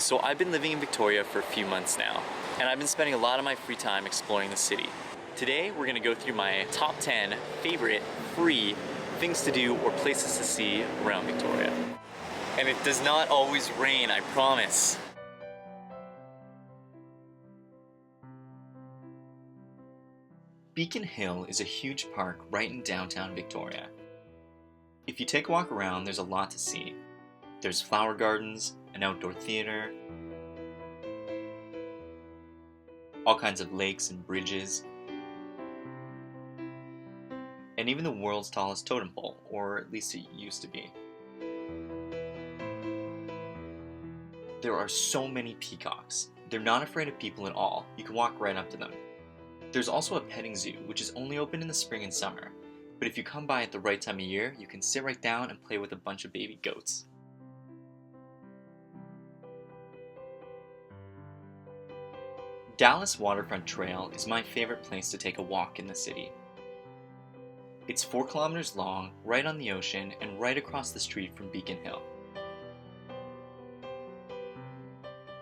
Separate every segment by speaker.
Speaker 1: So I've been living in Victoria for a few months now, and I've been spending a lot of my free time exploring the city. Today, we're gonna go through my top 10 favorite free things to do or places to see around Victoria. And it does not always rain, I promise. Beacon Hill is a huge park right in downtown Victoria. If you take a walk around, there's a lot to see. There's flower gardens, an outdoor theater, all kinds of lakes and bridges, and even the world's tallest totem pole, or at least it used to be. There are so many peacocks. They're not afraid of people at all. You can walk right up to them. There's also a petting zoo, which is only open in the spring and summer, but if you come by at the right time of year, you can sit right down and play with a bunch of baby goats. Dallas Waterfront Trail is my favorite place to take a walk in the city. It's 4 kilometers long, right on the ocean, and right across the street from Beacon Hill.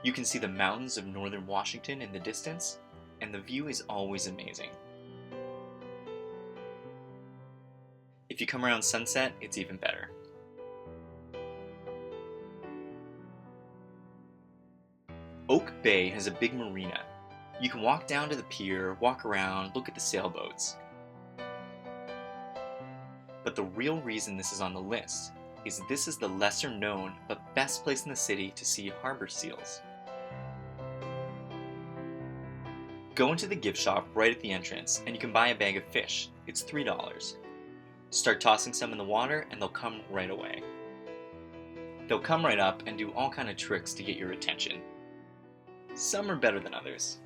Speaker 1: You can see the mountains of northern Washington in the distance, and the view is always amazing. If you come around sunset, it's even better. Oak Bay has a big marina. You can walk down to the pier, walk around, look at the sailboats. But the real reason this is on the list is this is the lesser known but best place in the city to see harbor seals. Go into the gift shop right at the entrance and you can buy a bag of fish. It's $3. Start tossing some in the water and they'll come right away. They'll come right up and do all kinds of tricks to get your attention. Some are better than others.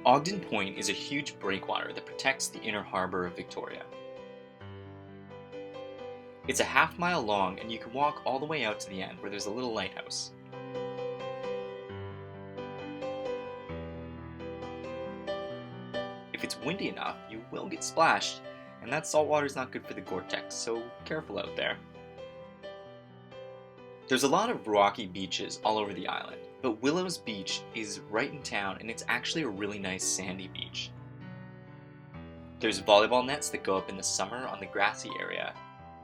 Speaker 1: Ogden Point is a huge breakwater that protects the inner harbor of Victoria. It's a half-mile long and you can walk all the way out to the end where there's a little lighthouse. If it's windy enough, you will get splashed, and that salt water is not good for the Gore-Tex, so careful out there. There's a lot of rocky beaches all over the island, but Willows Beach is right in town and it's actually a really nice sandy beach. There's volleyball nets that go up in the summer on the grassy area.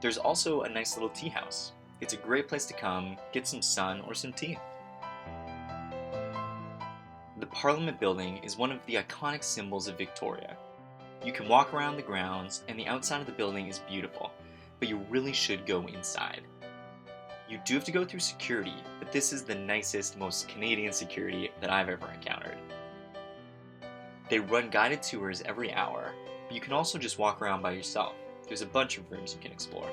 Speaker 1: There's also a nice little tea house. It's a great place to come, get some sun or some tea. The Parliament Building is one of the iconic symbols of Victoria. You can walk around the grounds and the outside of the building is beautiful, but you really should go inside. You do have to go through security, but this is the nicest, most Canadian security that I've ever encountered. They run guided tours every hour, but you can also just walk around by yourself. There's a bunch of rooms you can explore.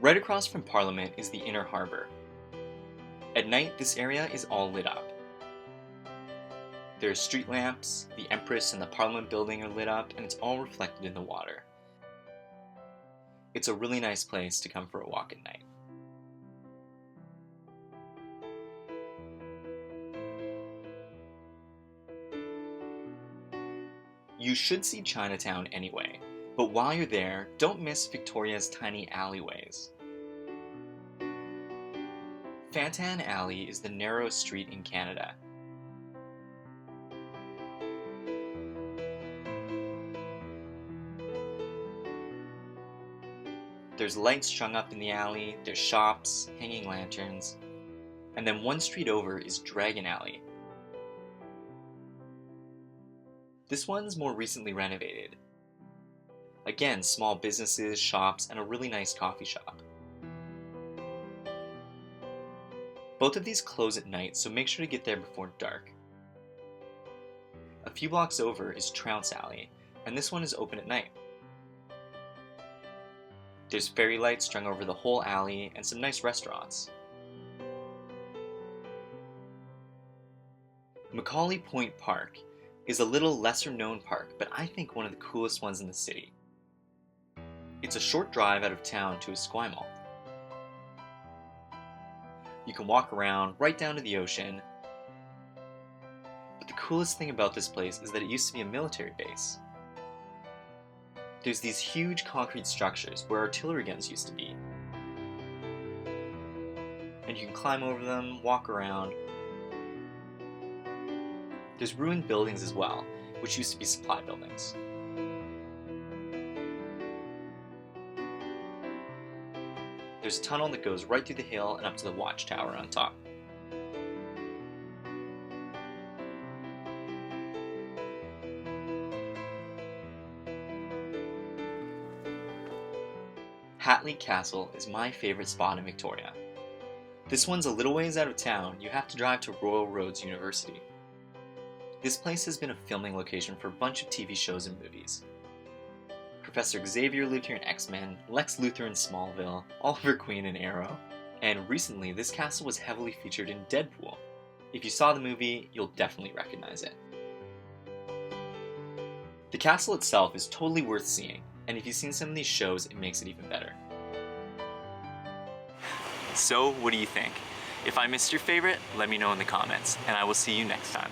Speaker 1: Right across from Parliament is the inner harbour. At night, this area is all lit up. There's street lamps, the Empress and the Parliament building are lit up, and it's all reflected in the water. It's a really nice place to come for a walk at night. You should see Chinatown anyway, but while you're there, don't miss Victoria's tiny alleyways. Fantan Alley is the narrowest street in Canada. There's lights strung up in the alley, there's shops, hanging lanterns, and then one street over is Dragon Alley. This one's more recently renovated. Again, small businesses, shops, and a really nice coffee shop. Both of these close at night, so make sure to get there before dark. A few blocks over is Trounce Alley, and this one is open at night. There's fairy lights strung over the whole alley and some nice restaurants. Macaulay Point Park is a little lesser known park, but I think one of the coolest ones in the city. It's a short drive out of town to Esquimalt. You can walk around right down to the ocean, coolest thing about this place is that it used to be a military base. There's these huge concrete structures where artillery guns used to be. And you can climb over them, walk around. There's ruined buildings as well, which used to be supply buildings. There's a tunnel that goes right through the hill and up to the watchtower on top. Hatley Castle is my favorite spot in Victoria. This one's a little ways out of town. You have to drive to Royal Roads University. This place has been a filming location for a bunch of TV shows and movies. Professor Xavier lived here in X-Men, Lex Luthor in Smallville, Oliver Queen in Arrow, and recently this castle was heavily featured in Deadpool. If you saw the movie, you'll definitely recognize it. The castle itself is totally worth seeing, and if you've seen some of these shows, it makes it even better. So, what do you think? If I missed your favorite, let me know in the comments, and I will see you next time.